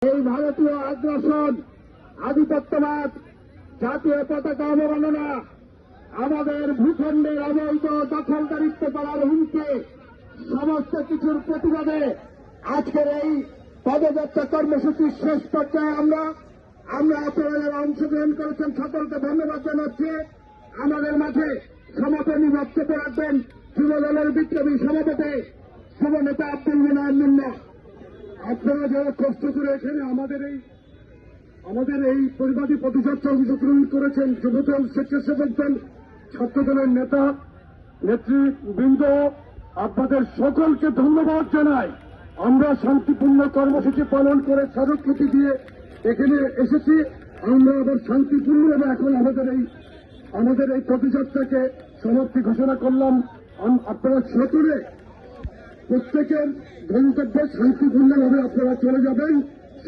এই ভারতীয় আগ্রাসন, আধিপত্যবাদ, জাতীয় পতাকা অবমাননা, আমাদের ভূখণ্ডের অবৈধ দখলদারিত্ব করার হুমকি, সমস্ত কিছুর প্রতিবাদে আজকের এই পদযাত্রা কর্মসূচির শেষ পর্যায়ে আমরা আপনারা যারা অংশগ্রহণ করেছেন সকলকে ধন্যবাদ জানাচ্ছি। আমাদের মাঝে সমাপনী বক্তব্য রাখবেন যুবদলের বিপ্লবী সভাপতি যুব নেতা আব্দুল মোনায়েম মুন্না। আপনারা যারা কষ্ট করে এখানে আমাদের এই পরিবাদী পদযাত্রা অংশগ্রহণ করেছেন, যুবদল, স্বেচ্ছাসেবক দল, ছাত্রদলের নেতা নেতৃবৃন্দ, আপনাদের সকলকে ধন্যবাদ জানাই। আমরা শান্তিপূর্ণ কর্মসূচি পালন করে স্মারকলিপি দিয়ে এখানে এসেছি। আমরা আবার শান্তিপূর্ণভাবে এখন আমাদের এই পদযাত্রাকে সমাপ্তি ঘোষণা করলাম। আপনারা সকলে প্রত্যেকের গন্তব্যে শান্তিপূর্ণভাবে আপনারা চলে যাবেন।